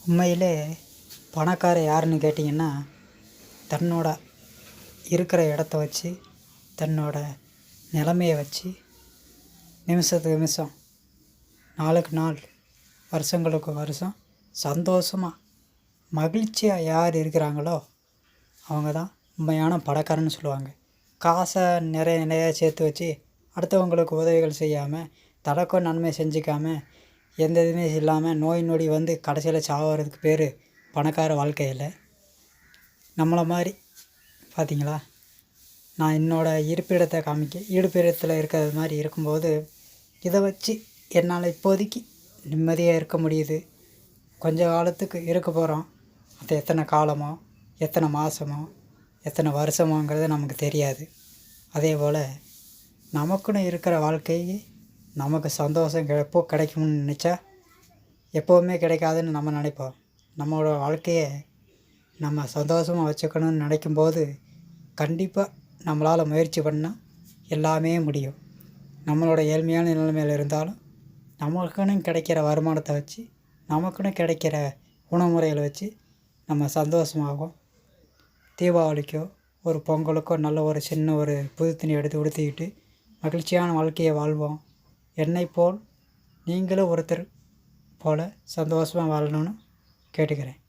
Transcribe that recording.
உண்மையிலே பணக்காரன் யாருன்னு கேட்டிங்கன்னா, தன்னோட இருக்கிற இடத்த வச்சு, தன்னோட நிலைமைய வச்சு, நிமிஷத்துக்கு நிமிஷம், நாளுக்கு நாள், வருஷங்களுக்கு வருஷம் சந்தோஷமாக, மகிழ்ச்சியாக யார் இருக்கிறாங்களோ அவங்க தான் உண்மையான பணக்காரன்னு சொல்லுவாங்க. காசை நிறைய நிறையா சேர்த்து வச்சு அடுத்தவங்களுக்கு உதவிகள் செய்யாமல், தனக்கும் நன்மை செஞ்சுக்காமல், எந்த இதுவுமே இல்லாமல் நோய் நொடி வந்து கடைசியில் சாவறதுக்கு பேர் பணக்கார வாழ்க்கையில். நம்மளை மாதிரி பார்த்தீங்களா, நான் என்னோடய இருப்பிடத்தில் இருக்கிறது மாதிரி இருக்கும்போது, இதை வச்சு என்னால் இப்போதைக்கு நிம்மதியாக இருக்க முடியுது. கொஞ்ச காலத்துக்கு இருக்க போகிறோம். அது எத்தனை காலமோ, எத்தனை மாதமோ, எத்தனை வருஷமோங்கிறது நமக்கு தெரியாது. அதே போல் நமக்குன்னு இருக்கிற வாழ்க்கையை நமக்கு சந்தோஷம் எப்போ கிடைக்கும்னு நினச்சா எப்போவுமே கிடைக்காதுன்னு நம்ம நினைப்போம். நம்மளோட வாழ்க்கையை நம்ம சந்தோஷமாக வச்சுக்கணும்னு நினைக்கும்போது கண்டிப்பாக நம்மளால் முயற்சி பண்ணால் எல்லாமே முடியும். நம்மளோட ஏழ்மையான நிலைமையில் இருந்தாலும் நமக்குன்னு கிடைக்கிற வருமானத்தை வச்சு, நமக்குன்னு கிடைக்கிற உணவு முறைகளை வச்சு நம்ம சந்தோஷமாகவும், தீபாவளிக்கோ ஒரு பொங்கலுக்கோ நல்ல ஒரு சின்ன ஒரு புது துணி எடுத்து உடுத்திக்கிட்டு மகிழ்ச்சியான வாழ்க்கையை வாழ்வோம். என்னை போல் நீங்களும் ஒருத்தர் போல் சந்தோஷமாக வாழணும்னு கேட்டுக்கிறேன்.